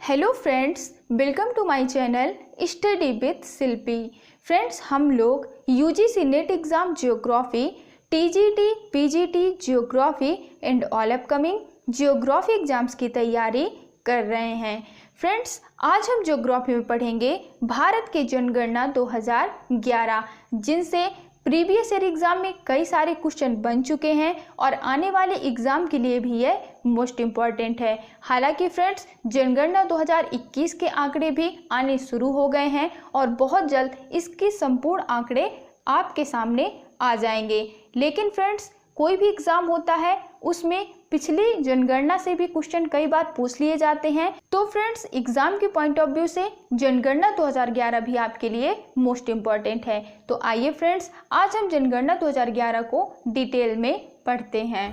Hello friends, welcome to my channel study with Shilpi. Friends, हम लोग UGC net exam geography, TGT, PGT geography and all upcoming geography exams की तैयारी कर रहे हैं। फ्रेंड्स, आज हम जियोग्राफी में पढ़ेंगे भारत की जनगणना 2011, जिनसे प्रीवियस ईयर एग्ज़ाम में कई सारे क्वेश्चन बन चुके हैं और आने वाले एग्ज़ाम के लिए भी ये मोस्ट इम्पॉर्टेंट है। हालांकि फ्रेंड्स, जनगणना 2021 के आंकड़े भी आने शुरू हो गए हैं और बहुत जल्द इसके संपूर्ण आंकड़े आपके सामने आ जाएंगे। लेकिन फ्रेंड्स, कोई भी एग्ज़ाम होता है उसमें पिछली जनगणना से भी क्वेश्चन कई बार पूछ लिए जाते हैं। तो फ्रेंड्स, एग्ज़ाम के पॉइंट ऑफ व्यू से जनगणना 2011 भी आपके लिए मोस्ट इम्पॉर्टेंट है। तो आइए फ्रेंड्स, आज हम जनगणना 2011 को डिटेल में पढ़ते हैं।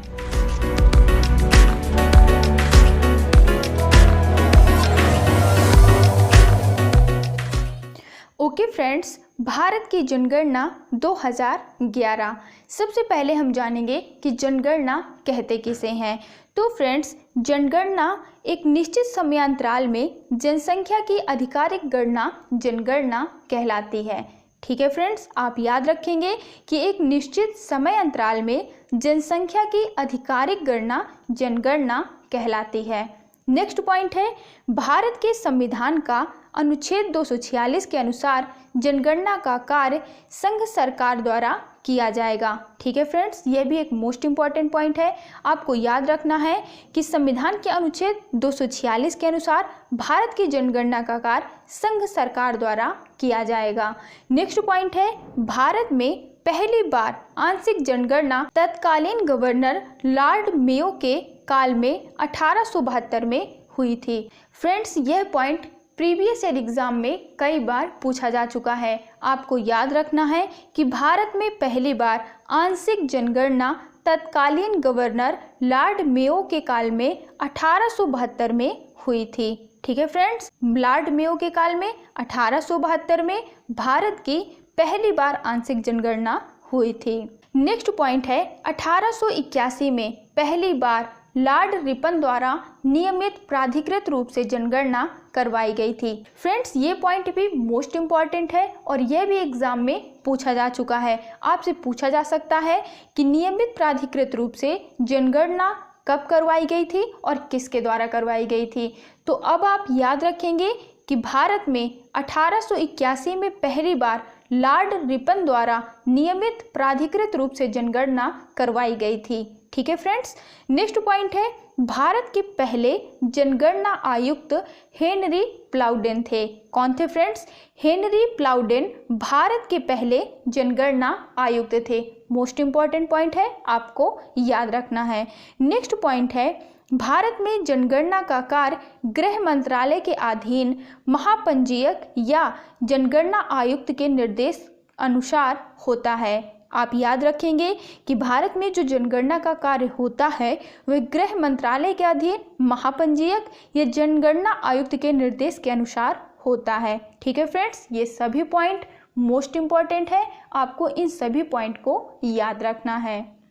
ओके फ्रेंड्स, भारत की जनगणना 2011। सबसे पहले हम जानेंगे कि जनगणना कहते किसे हैं। तो फ्रेंड्स, जनगणना एक निश्चित समयांतराल में जनसंख्या की आधिकारिक गणना जनगणना कहलाती है। ठीक है फ्रेंड्स, आप याद रखेंगे कि एक निश्चित समय अंतराल में जनसंख्या की आधिकारिक गणना जनगणना कहलाती है। नेक्स्ट पॉइंट है, भारत के संविधान का अनुच्छेद 246 के अनुसार जनगणना का कार्य संघ सरकार द्वारा किया जाएगा। ठीक है फ्रेंड्स, ये भी एक मोस्ट इम्पॉर्टेंट पॉइंट है। आपको याद रखना है कि संविधान के अनुच्छेद 246 के अनुसार भारत की जनगणना का कार्य संघ सरकार द्वारा किया जाएगा। नेक्स्ट पॉइंट है, भारत में पहली बार आंशिक जनगणना तत्कालीन गवर्नर लॉर्ड मेयो के काल में 1872 में हुई थी। फ्रेंड्स, यह पॉइंट प्रीवियस ईयर एग्जाम में कई बार पूछा जा चुका है। आपको याद रखना है कि भारत में पहली बार आंशिक जनगणना तत्कालीन गवर्नर लॉर्ड मेयो के काल में 1872 में हुई थी। ठीक है फ्रेंड्स, लॉर्ड मेयो के काल में 1872 में भारत की पहली बार आंशिक जनगणना हुई थी। नेक्स्ट पॉइंट है, 1881 में पहली बार लॉर्ड रिपन द्वारा नियमित प्राधिकृत रूप से जनगणना करवाई गई थी। फ्रेंड्स, ये पॉइंट भी मोस्ट इम्पॉर्टेंट है और यह भी एग्जाम में पूछा जा चुका है। आपसे पूछा जा सकता है कि नियमित प्राधिकृत रूप से जनगणना कब करवाई गई थी और किसके द्वारा करवाई गई थी। तो अब आप याद रखेंगे कि भारत में 1881 में पहली बार लॉर्ड रिपन द्वारा नियमित प्राधिकृत रूप से जनगणना करवाई गई थी। ठीक है फ्रेंड्स, नेक्स्ट पॉइंट है, भारत के पहले जनगणना आयुक्त हेनरी प्लाउडेन थे। कौन थे फ्रेंड्स? हेनरी प्लाउडेन भारत के पहले जनगणना आयुक्त थे। मोस्ट इम्पॉर्टेंट पॉइंट है, आपको याद रखना है। नेक्स्ट पॉइंट है, भारत में जनगणना का कार्य गृह मंत्रालय के अधीन महापंजीयक या जनगणना आयुक्त के निर्देश अनुसार होता है। आप याद रखेंगे कि भारत में जो जनगणना का कार्य होता है वह गृह मंत्रालय के अधीन महापंजीयक या जनगणना आयुक्त के निर्देश के अनुसार होता है। ठीक है फ्रेंड्स, ये सभी पॉइंट मोस्ट इम्पॉर्टेंट है, आपको इन सभी पॉइंट को याद रखना है।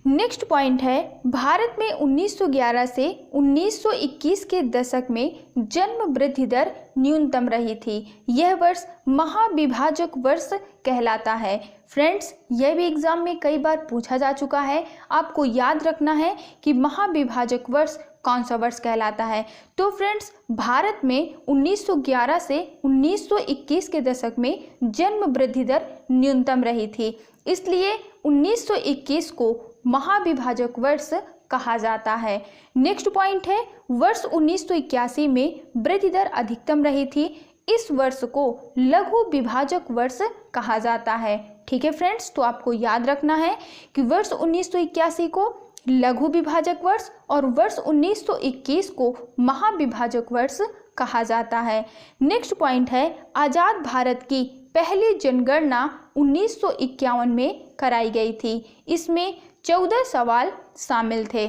नेक्स्ट पॉइंट है, भारत में 1911 से 1921 के दशक में जन्म वृद्धि दर न्यूनतम रही थी। यह वर्ष महाविभाजक वर्ष कहलाता है। फ्रेंड्स, यह भी एग्जाम में कई बार पूछा जा चुका है। आपको याद रखना है कि महाविभाजक वर्ष कौन सा वर्ष कहलाता है। तो फ्रेंड्स, भारत में 1911 से 1921 के दशक में जन्म वृद्धि दर न्यूनतम रही थी, इसलिए 1921 को महाविभाजक वर्ष कहा जाता है। नेक्स्ट पॉइंट है, वर्ष 1981 में वृद्धि दर अधिकतम रही थी। इस वर्ष को लघु विभाजक वर्ष कहा जाता है। ठीक है फ्रेंड्स, तो आपको याद रखना है कि वर्ष 1981 को लघु विभाजक वर्ष और वर्ष 1921 को महाविभाजक वर्ष कहा जाता है। नेक्स्ट पॉइंट है, आज़ाद भारत की पहली जनगणना 1951 में कराई गई थी। इसमें 14 सवाल शामिल थे।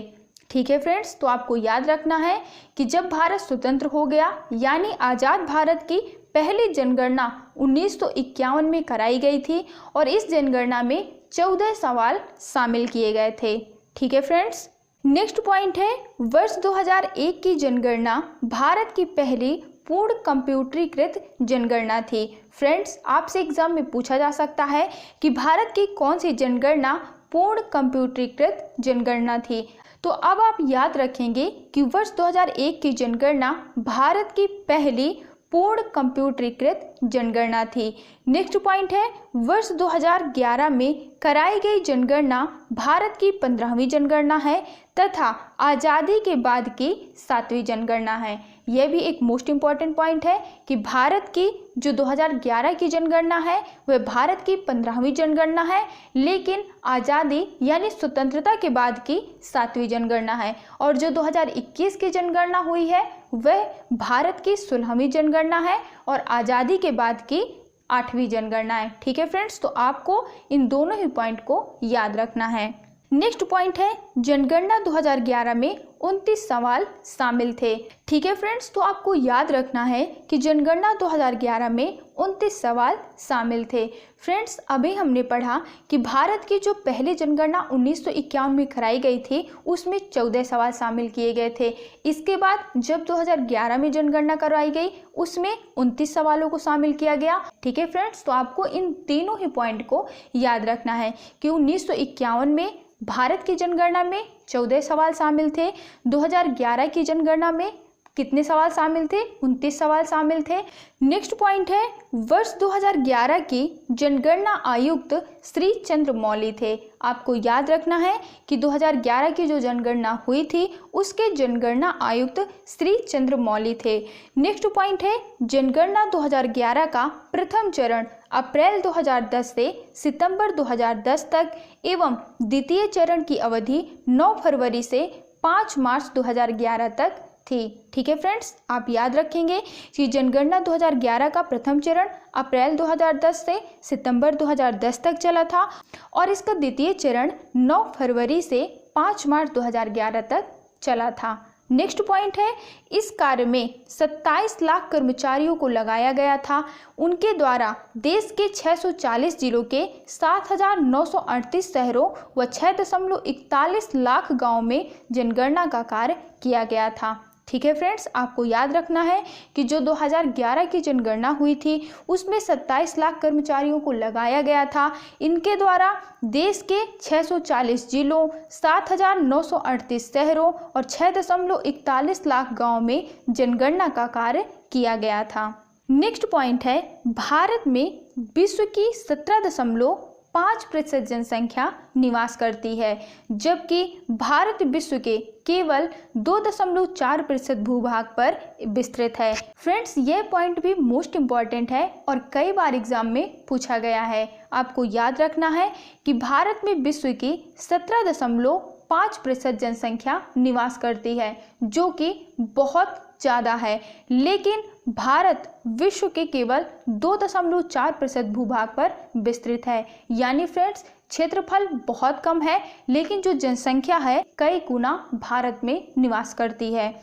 ठीक है फ्रेंड्स, तो आपको याद रखना है कि जब भारत स्वतंत्र हो गया, यानी आज़ाद भारत की पहली जनगणना 1951 में कराई गई थी और इस जनगणना में 14 सवाल शामिल किए गए थे। ठीक है फ्रेंड्स, नेक्स्ट पॉइंट है, वर्ष 2001 की जनगणना भारत की पहली पूर्ण कंप्यूटरीकृत जनगणना थी। फ्रेंड्स, आपसे एग्जाम में पूछा जा सकता है कि भारत की कौन सी जनगणना पूर्ण कंप्यूटरीकृत जनगणना थी। तो अब आप याद रखेंगे कि वर्ष 2001 की जनगणना भारत की पहली पूर्ण कंप्यूटरीकृत जनगणना थी। नेक्स्ट पॉइंट है, वर्ष 2011 में कराई गई जनगणना भारत की 15वीं जनगणना है तथा आज़ादी के बाद की 7वीं जनगणना है। यह भी एक मोस्ट इम्पॉर्टेंट पॉइंट है कि भारत की जो 2011 की जनगणना है वह भारत की 15वीं जनगणना है, लेकिन आज़ादी यानी स्वतंत्रता के बाद की 7वीं जनगणना है। और जो 2021 की जनगणना हुई है वह भारत की 16वीं जनगणना है और आज़ादी के बाद की 8वीं जनगणना है। ठीक है फ्रेंड्स, तो आपको इन दोनों ही पॉइंट को याद रखना है। नेक्स्ट पॉइंट है, जनगणना 2011 में 29 सवाल शामिल थे। ठीक है फ्रेंड्स, तो आपको याद रखना है कि जनगणना 2011 में 29 सवाल शामिल थे। फ्रेंड्स, अभी हमने पढ़ा कि भारत की जो पहली जनगणना 1951 में कराई गई थी उसमें 14 सवाल शामिल किए गए थे। इसके बाद जब 2011 में जनगणना करवाई गई उसमें 29 सवालों को शामिल किया गया। ठीक है फ्रेंड्स, तो आपको इन तीनों ही पॉइंट को याद रखना है कि 1951 में भारत की जनगणना में 14 सवाल शामिल थे, 2011 की जनगणना में कितने सवाल शामिल थे? 29 सवाल शामिल थे। नेक्स्ट पॉइंट है, वर्ष 2011 की जनगणना आयुक्त श्री चंद्रमौली थे। आपको याद रखना है कि 2011 की जो जनगणना हुई थी उसके जनगणना आयुक्त श्री चंद्रमौली थे। नेक्स्ट पॉइंट है, जनगणना 2011 का प्रथम चरण अप्रैल 2010 से सितंबर 2010 तक एवं द्वितीय चरण की अवधि 9 फरवरी से 5 मार्च 2011 तक थी। ठीक है फ्रेंड्स, आप याद रखेंगे कि जनगणना 2011 का प्रथम चरण अप्रैल 2010 से सितंबर 2010 तक चला था और इसका द्वितीय चरण 9 फरवरी से 5 मार्च 2011 तक चला था। नेक्स्ट पॉइंट है, इस कार्य में 27 लाख कर्मचारियों को लगाया गया था। उनके द्वारा देश के 640 जिलों के 7,938 शहरों व 6.41 लाख गाँव में जनगणना का कार्य किया गया था। ठीक है फ्रेंड्स, आपको याद रखना है कि जो 2011 की जनगणना हुई थी उसमें 27 लाख कर्मचारियों को लगाया गया था। इनके द्वारा देश के 640 जिलों, 7,938 शहरों और 6.41 लाख गाँव में जनगणना का कार्य किया गया था। नेक्स्ट पॉइंट है, भारत में विश्व की 17.5% जनसंख्या निवास करती है, जबकि भारत विश्व के केवल 2.4% भूभाग पर विस्तृत है। फ्रेंड्स, यह पॉइंट भी मोस्ट इम्पॉर्टेंट है और कई बार एग्जाम में पूछा गया है। आपको याद रखना है कि भारत में विश्व की 17.5% जनसंख्या निवास करती है, जो कि बहुत ज़्यादा है, लेकिन भारत विश्व के केवल 2.4% भूभाग पर विस्तृत है। यानी फ्रेंड्स, क्षेत्रफल बहुत कम है लेकिन जो जनसंख्या है कई गुना भारत में निवास करती है।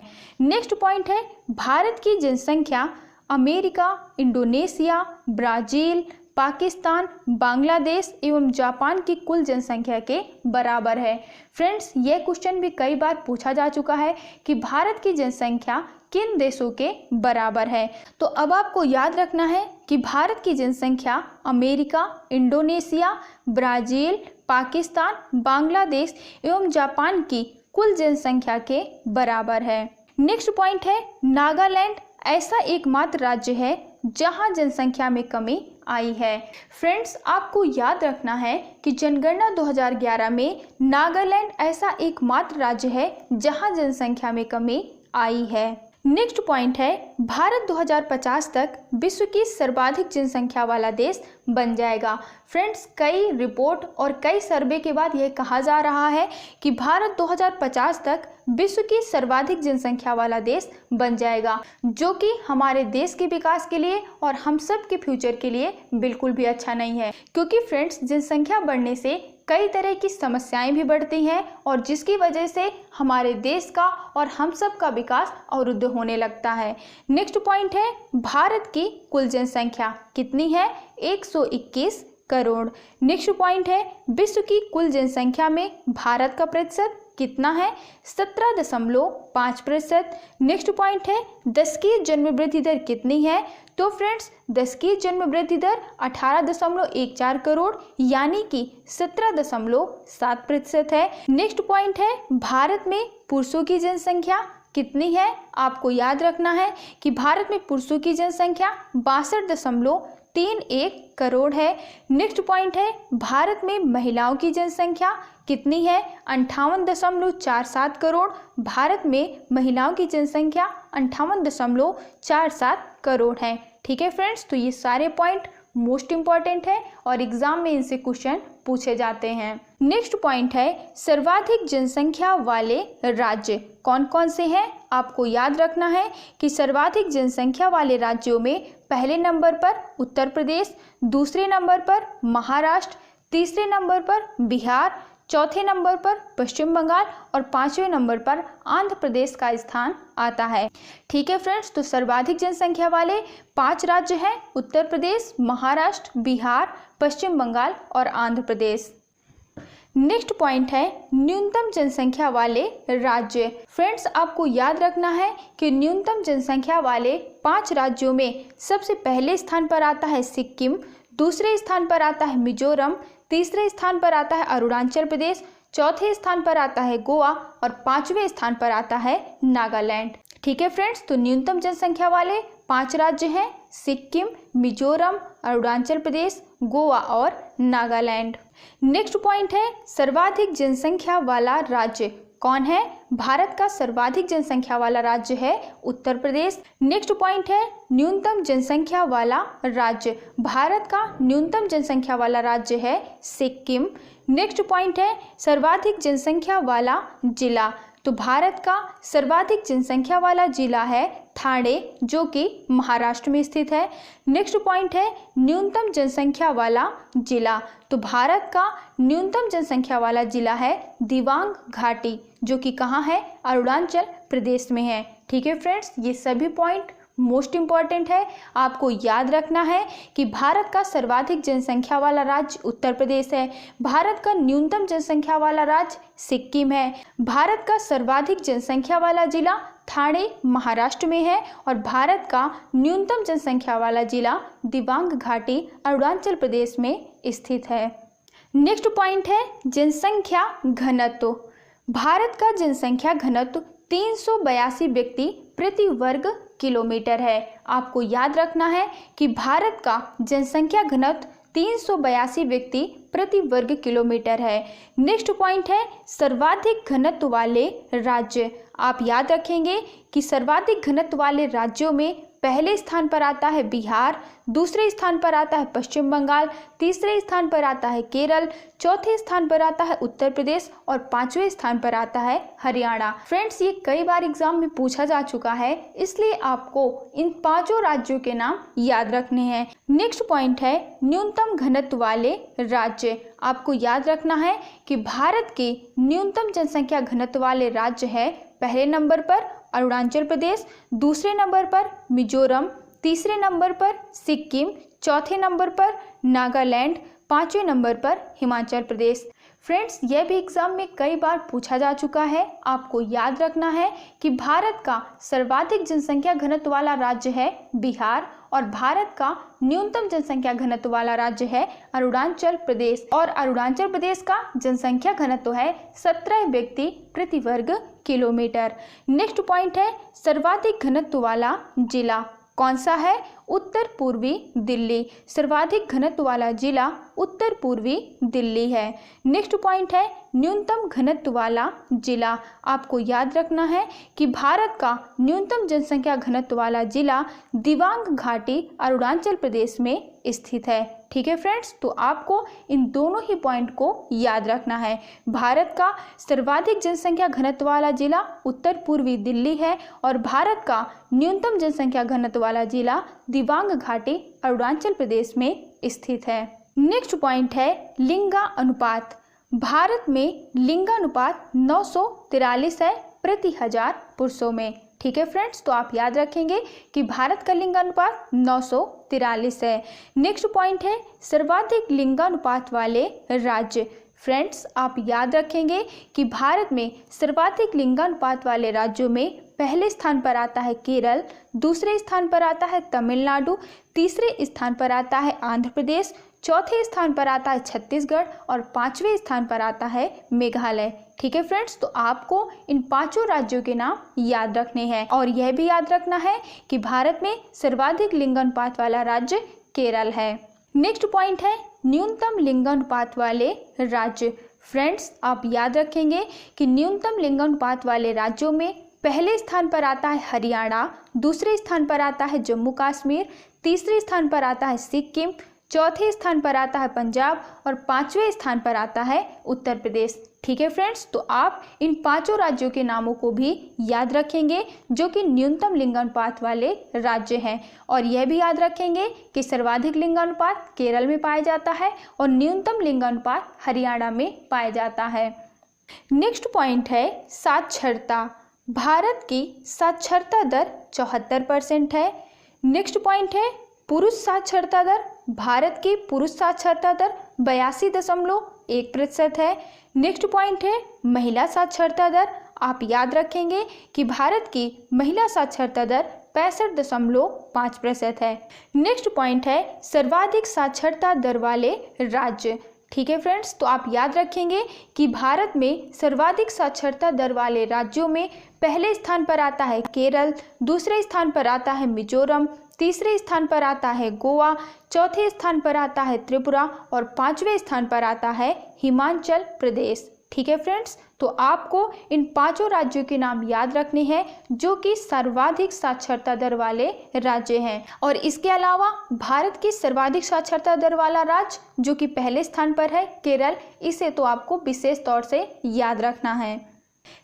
नेक्स्ट पॉइंट है, भारत की जनसंख्या America, Indonesia, Brazil, Pakistan, Bangladesh एवं जापान की कुल जनसंख्या के बराबर है। फ्रेंड्स, यह क्वेश्चन भी कई बार पूछा जा चुका है कि भारत की जनसंख्या किन देशों के बराबर है। तो अब आपको याद रखना है कि भारत की जनसंख्या America, Indonesia, Brazil, Pakistan, Bangladesh एवं जापान की कुल जनसंख्या के बराबर है। नेक्स्ट पॉइंट है, नागालैंड ऐसा एकमात्र राज्य है जहां जनसंख्या में कमी आई है। फ्रेंड्स, आपको याद रखना है कि जनगणना 2011 में नागालैंड ऐसा एकमात्र राज्य है जहां जनसंख्या में कमी आई है। नेक्स्ट पॉइंट है, भारत 2050 तक विश्व की सर्वाधिक जनसंख्या वाला देश बन जाएगा। फ्रेंड्स, कई रिपोर्ट और कई सर्वे के बाद यह कहा जा रहा है कि भारत 2050 तक विश्व की सर्वाधिक जनसंख्या वाला देश बन जाएगा, जो कि हमारे देश के विकास के लिए और हम सब के फ्यूचर के लिए बिल्कुल भी अच्छा नहीं है। क्योंकि फ्रेंड्स, जनसंख्या बढ़ने से कई तरह की समस्याएं भी बढ़ती हैं और जिसकी वजह से हमारे देश का और हम सब का विकास अवरुद्ध होने लगता है। नेक्स्ट पॉइंट है, भारत की कुल जनसंख्या कितनी है? 121 करोड़। नेक्स्ट पॉइंट है, विश्व की कुल जनसंख्या में भारत का प्रतिशत कितना है? 17.5%। नेक्स्ट पॉइंट है दशकीय जन्म वृद्धि दर कितनी है? तो फ्रेंड्स दशकीय जन्म वृद्धि दर 18.14 करोड़ यानी कि 17.7% है। नेक्स्ट पॉइंट है भारत में पुरुषों की जनसंख्या कितनी है? आपको याद रखना है कि भारत में पुरुषों की जनसंख्या 62.31 करोड़ है। नेक्स्ट पॉइंट है भारत में महिलाओं की जनसंख्या कितनी है? 58.47 करोड़। भारत में महिलाओं की जनसंख्या 58.47 करोड़ है। ठीक है फ्रेंड्स, तो ये सारे पॉइंट मोस्ट इंपॉर्टेंट है और एग्जाम में इनसे क्वेश्चन पूछे जाते हैं। नेक्स्ट पॉइंट है सर्वाधिक जनसंख्या वाले राज्य कौन कौन से हैं? आपको याद रखना है कि सर्वाधिक जनसंख्या वाले राज्यों में पहले नंबर पर उत्तर प्रदेश, दूसरे नंबर पर महाराष्ट्र, तीसरे नंबर पर बिहार, चौथे नंबर पर पश्चिम बंगाल और पांचवें नंबर पर आंध्र प्रदेश का स्थान आता है। ठीक है फ्रेंड्स, तो सर्वाधिक जनसंख्या वाले 5 राज्य हैं उत्तर प्रदेश, महाराष्ट्र, बिहार, पश्चिम बंगाल और आंध्र प्रदेश। नेक्स्ट पॉइंट है न्यूनतम जनसंख्या वाले राज्य। फ्रेंड्स आपको याद रखना है कि न्यूनतम जनसंख्या वाले 5 राज्यों में सबसे पहले स्थान पर आता है सिक्किम, दूसरे स्थान पर आता है मिजोरम, तीसरे स्थान पर आता है अरुणाचल प्रदेश, चौथे स्थान पर आता है गोवा और पांचवें स्थान पर आता है नागालैंड। ठीक है फ्रेंड्स, तो न्यूनतम जनसंख्या वाले 5 राज्य हैं सिक्किम, मिजोरम, अरुणाचल प्रदेश, गोवा और नागालैंड। नेक्स्ट पॉइंट है सर्वाधिक जनसंख्या वाला राज्य कौन है? भारत का सर्वाधिक जनसंख्या वाला राज्य है उत्तर प्रदेश। नेक्स्ट पॉइंट है न्यूनतम जनसंख्या वाला राज्य। भारत का न्यूनतम जनसंख्या वाला राज्य है सिक्किम। नेक्स्ट पॉइंट है सर्वाधिक जनसंख्या वाला जिला। तो भारत का सर्वाधिक जनसंख्या वाला जिला है ठाणे जो कि महाराष्ट्र में स्थित है। नेक्स्ट पॉइंट है न्यूनतम जनसंख्या वाला जिला। तो भारत का न्यूनतम जनसंख्या वाला जिला है दिबांग घाटी जो कि कहाँ है? अरुणाचल प्रदेश में है। ठीक है फ्रेंड्स, ये सभी पॉइंट मोस्ट इम्पॉर्टेंट है। आपको याद रखना है कि भारत का सर्वाधिक जनसंख्या वाला राज्य उत्तर प्रदेश है, भारत का न्यूनतम जनसंख्या वाला राज्य सिक्किम है, भारत का सर्वाधिक जनसंख्या वाला जिला ठाणे महाराष्ट्र में है और भारत का न्यूनतम जनसंख्या वाला जिला दिबांग घाटी अरुणाचल प्रदेश में स्थित है। नेक्स्ट पॉइंट है जनसंख्या घनत्व। भारत का जनसंख्या घनत्व 382 व्यक्ति प्रति वर्ग किलोमीटर है। आपको याद रखना है कि भारत का जनसंख्या घनत्व 382 व्यक्ति प्रति वर्ग किलोमीटर है। नेक्स्ट पॉइंट है सर्वाधिक घनत्व वाले राज्य। आप याद रखेंगे कि सर्वाधिक घनत्व वाले राज्यों में पहले स्थान पर आता है बिहार, दूसरे स्थान पर आता है पश्चिम बंगाल, तीसरे स्थान पर आता है केरल, चौथे स्थान पर आता है उत्तर प्रदेश और पांचवें स्थान पर आता है हरियाणा। फ्रेंड्स ये कई बार एग्जाम में पूछा जा चुका है, इसलिए आपको इन 5 राज्यों के नाम याद रखने हैं। नेक्स्ट पॉइंट है न्यूनतम घनत्व वाले राज्य। आपको याद रखना है कि भारत के न्यूनतम जनसंख्या घनत्व वाले राज्य है पहले नंबर पर अरुणाचल प्रदेश, दूसरे नंबर पर मिजोरम, तीसरे नंबर पर सिक्किम, चौथे नंबर पर नागालैंड, पांचवें नंबर पर हिमाचल प्रदेश। फ्रेंड्स यह भी एग्जाम में कई बार पूछा जा चुका है। आपको याद रखना है कि भारत का सर्वाधिक जनसंख्या घनत्व वाला राज्य है बिहार और भारत का न्यूनतम जनसंख्या घनत्व वाला राज्य है अरुणाचल प्रदेश और अरुणाचल प्रदेश का जनसंख्या घनत्व है 17 व्यक्ति प्रति वर्ग किलोमीटर। नेक्स्ट पॉइंट है सर्वाधिक घनत्व वाला जिला कौन सा है? उत्तर पूर्वी दिल्ली। सर्वाधिक घनत्व वाला जिला उत्तर पूर्वी दिल्ली है। नेक्स्ट पॉइंट है न्यूनतम घनत्व वाला जिला। आपको याद रखना है कि भारत का न्यूनतम जनसंख्या घनत्व वाला जिला दिबांग घाटी अरुणाचल प्रदेश में स्थित है। ठीक है फ्रेंड्स, तो आपको इन दोनों ही पॉइंट को याद रखना है। भारत का सर्वाधिक जनसंख्या घनत्व वाला जिला उत्तर पूर्वी दिल्ली है और भारत का न्यूनतम जनसंख्या घनत्व वाला जिला दिबांग घाटी अरुणाचल प्रदेश में स्थित है। नेक्स्ट पॉइंट है लिंगा अनुपात। भारत में लिंगानुपात 943 है प्रति 1000 पुरुषों में। ठीक है फ्रेंड्स, तो आप याद रखेंगे कि भारत का लिंगानुपात 943 है। नेक्स्ट पॉइंट है सर्वाधिक लिंगानुपात वाले राज्य। फ्रेंड्स, आप याद रखेंगे कि भारत में सर्वाधिक लिंगानुपात वाले राज्यों में पहले स्थान पर आता है केरल, दूसरे स्थान पर आता है तमिलनाडु, तीसरे स्थान पर आता है आंध्र प्रदेश, चौथे स्थान पर आता है छत्तीसगढ़ और पांचवें स्थान पर आता है मेघालय। ठीक है फ्रेंड्स, तो आपको इन पांचों राज्यों के नाम याद रखने हैं और यह भी याद रखना है कि भारत में सर्वाधिक लिंगानुपात वाला राज्य केरल है। नेक्स्ट पॉइंट है न्यूनतम लिंगानुपात वाले राज्य। फ्रेंड्स, आप याद रखेंगे कि न्यूनतम लिंगानुपात वाले राज्यों में पहले स्थान पर आता है हरियाणा, दूसरे स्थान पर आता है जम्मू कश्मीर, तीसरे स्थान पर आता है सिक्किम, चौथे स्थान पर आता है पंजाब और पांचवें स्थान पर आता है उत्तर प्रदेश। ठीक है फ्रेंड्स, तो आप इन पांचों राज्यों के नामों को भी याद रखेंगे जो कि न्यूनतम लिंगानुपात वाले राज्य हैं और यह भी याद रखेंगे कि सर्वाधिक लिंगानुपात केरल में पाया जाता है और न्यूनतम लिंगानुपात हरियाणा में पाया जाता है। नेक्स्ट पॉइंट है साक्षरता। भारत की साक्षरता दर 74% है। नेक्स्ट पॉइंट है पुरुष साक्षरता दर। भारत की पुरुष साक्षरता दर 82.1% है। नेक्स्ट पॉइंट है महिला साक्षरता दर। आप याद रखेंगे कि भारत की महिला साक्षरता दर 65.5% है। नेक्स्ट पॉइंट है सर्वाधिक साक्षरता दर वाले राज्य। ठीक है फ्रेंड्स, तो आप याद रखेंगे कि भारत में सर्वाधिक साक्षरता दर वाले राज्यों में पहले स्थान पर आता है केरल, दूसरे स्थान पर आता है मिजोरम, तीसरे स्थान पर आता है गोवा, चौथे स्थान पर आता है त्रिपुरा और पांचवें स्थान पर आता है हिमाचल प्रदेश। ठीक है फ्रेंड्स, तो आपको इन पांचों राज्यों के नाम याद रखने हैं जो कि सर्वाधिक साक्षरता दर वाले राज्य हैं। और इसके अलावा भारत की सर्वाधिक साक्षरता दर वाला राज्य जो कि पहले स्थान पर है केरल, इसे तो आपको विशेष तौर से याद रखना है।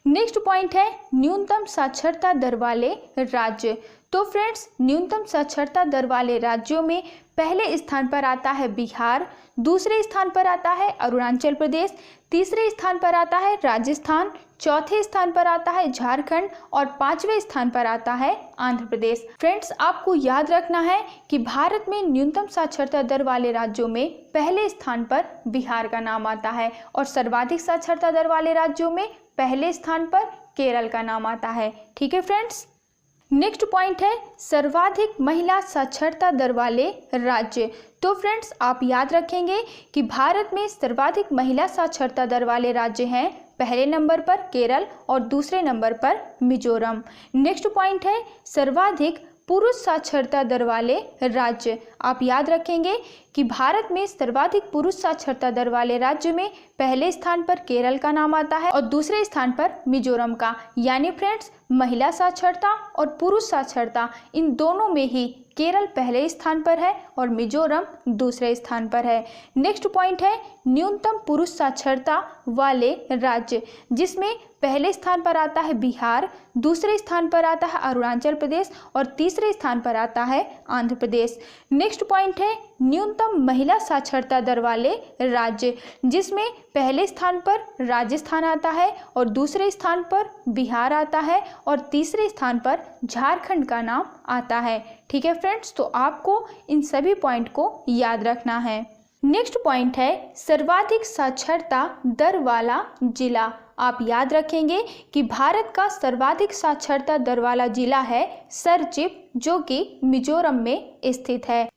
नेक्स्ट पॉइंट है न्यूनतम साक्षरता दर वाले राज्य। तो फ्रेंड्स, न्यूनतम साक्षरता दर वाले राज्यों में पहले स्थान पर आता है बिहार, दूसरे स्थान पर आता है अरुणाचल प्रदेश, तीसरे स्थान पर आता है राजस्थान, चौथे स्थान पर आता है झारखंड और पांचवें स्थान पर आता है आंध्र प्रदेश। फ्रेंड्स, आपको याद रखना है कि भारत में न्यूनतम साक्षरता दर वाले राज्यों में पहले स्थान पर बिहार का नाम आता है और सर्वाधिक साक्षरता दर वाले राज्यों में पहले स्थान पर केरल का नाम आता है। ठीक है फ्रेंड्स, नेक्स्ट पॉइंट है सर्वाधिक महिला साक्षरता दर वाले राज्य। तो फ्रेंड्स, आप याद रखेंगे कि भारत में सर्वाधिक महिला साक्षरता दर वाले राज्य हैं पहले नंबर पर केरल और दूसरे नंबर पर मिजोरम। नेक्स्ट पॉइंट है सर्वाधिक पुरुष साक्षरता दर वाले राज्य। आप याद रखेंगे कि भारत में सर्वाधिक पुरुष साक्षरता दर वाले राज्य में पहले स्थान पर केरल का नाम आता है और दूसरे स्थान पर मिजोरम का। यानी फ्रेंड्स, महिला साक्षरता और पुरुष साक्षरता इन दोनों में ही केरल पहले स्थान पर है और मिजोरम दूसरे स्थान पर है। नेक्स्ट पॉइंट है न्यूनतम पुरुष साक्षरता वाले राज्य, जिसमें पहले स्थान पर आता है बिहार, दूसरे स्थान पर आता है अरुणाचल प्रदेश और तीसरे स्थान पर आता है आंध्र प्रदेश। नेक्स्ट पॉइंट है न्यूनतम महिला साक्षरता दर वाले राज्य, जिसमें पहले स्थान पर राजस्थान आता है और दूसरे स्थान पर बिहार आता है और तीसरे स्थान पर झारखंड का नाम आता है। ठीक है फ्रेंड्स, तो आपको इन सभी पॉइंट को याद रखना है। नेक्स्ट पॉइंट है सर्वाधिक साक्षरता दर वाला जिला। आप याद रखेंगे कि भारत का सर्वाधिक साक्षरता दर वाला जिला है सरचिप, जो कि मिजोरम में स्थित है।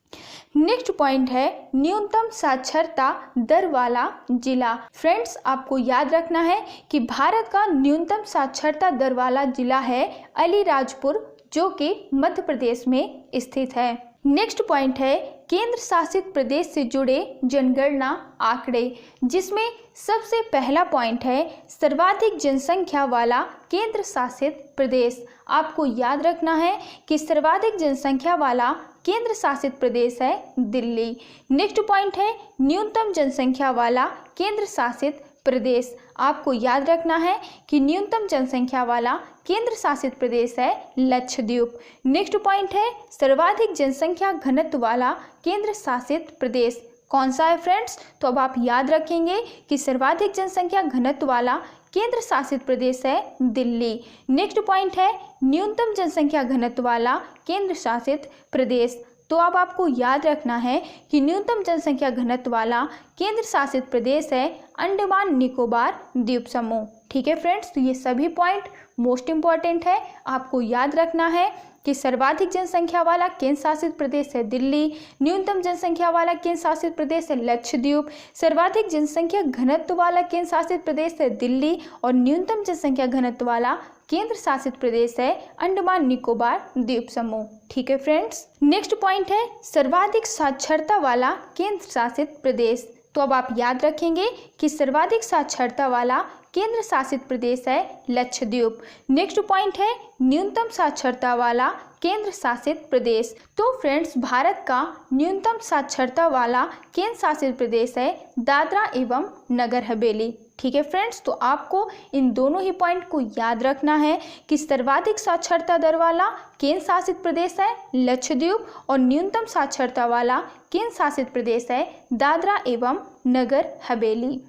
नेक्स्ट पॉइंट है न्यूनतम साक्षरता दर वाला जिला। फ्रेंड्स, आपको याद रखना है कि भारत का न्यूनतम साक्षरता दर वाला जिला है अलीराजपुर, जो कि मध्य प्रदेश में स्थित है। नेक्स्ट पॉइंट है केंद्र शासित प्रदेश से जुड़े जनगणना आंकड़े, जिसमें सबसे पहला पॉइंट है सर्वाधिक जनसंख्या वाला केंद्र शासित प्रदेश। आपको याद रखना है कि सर्वाधिक जनसंख्या वाला केंद्र शासित प्रदेश है दिल्ली। नेक्स्ट पॉइंट है न्यूनतम जनसंख्या वाला केंद्र शासित प्रदेश। आपको याद रखना है कि न्यूनतम जनसंख्या वाला केंद्र शासित प्रदेश है लक्षद्वीप। नेक्स्ट पॉइंट है सर्वाधिक जनसंख्या घनत्व वाला केंद्र शासित प्रदेश कौन सा है फ्रेंड्स? तो अब आप याद रखेंगे कि सर्वाधिक जनसंख्या घनत्व वाला केंद्र शासित प्रदेश है दिल्ली। नेक्स्ट पॉइंट है न्यूनतम जनसंख्या घनत्व वाला केंद्र शासित प्रदेश। तो अब आपको याद रखना है कि न्यूनतम जनसंख्या घनत्व वाला केंद्र शासित प्रदेश है अंडमान निकोबार द्वीप समूह। ठीक है फ्रेंड्स, तो ये सभी पॉइंट मोस्ट इम्पॉर्टेंट है, आपको याद रखना है कि सर्वाधिक जनसंख्या वाला केंद्र शासित प्रदेश है दिल्ली, न्यूनतम जनसंख्या वाला केंद्र शासित प्रदेश है लक्षद्वीप, सर्वाधिक जनसंख्या घनत्व वाला केंद्र शासित प्रदेश है दिल्ली और न्यूनतम जनसंख्या घनत्व वाला केंद्र शासित प्रदेश है अंडमान निकोबार द्वीप समूह। ठीक है फ्रेंड्स, नेक्स्ट पॉइंट है सर्वाधिक साक्षरता वाला केंद्र शासित प्रदेश। तो अब आप याद रखेंगे कि सर्वाधिक साक्षरता वाला केंद्र शासित प्रदेश है लक्षद्वीप। नेक्स्ट पॉइंट है न्यूनतम साक्षरता वाला केंद्र शासित प्रदेश। तो फ्रेंड्स, भारत का न्यूनतम साक्षरता वाला केंद्र शासित प्रदेश है दादरा एवं नगर हवेली। ठीक है फ्रेंड्स, तो आपको इन दोनों ही पॉइंट को याद रखना है कि सर्वाधिक साक्षरता दर वाला केंद्र शासित प्रदेश है लक्षद्वीप और न्यूनतम साक्षरता वाला केंद्र शासित प्रदेश है दादरा एवं नगर हवेली।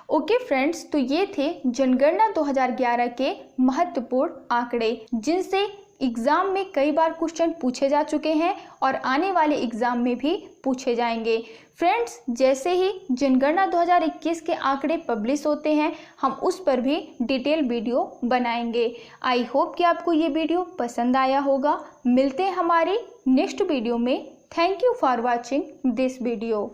ओके फ्रेंड्स, तो ये थे जनगणना 2011 के महत्वपूर्ण आंकड़े जिनसे एग्ज़ाम में कई बार क्वेश्चन पूछे जा चुके हैं और आने वाले एग्ज़ाम में भी पूछे जाएंगे। फ्रेंड्स, जैसे ही जनगणना 2021 के आंकड़े पब्लिश होते हैं हम उस पर भी डिटेल वीडियो बनाएंगे। आई होप कि आपको ये वीडियो पसंद आया होगा। मिलते हैं हमारी नेक्स्ट वीडियो में। Thank you for watching this video.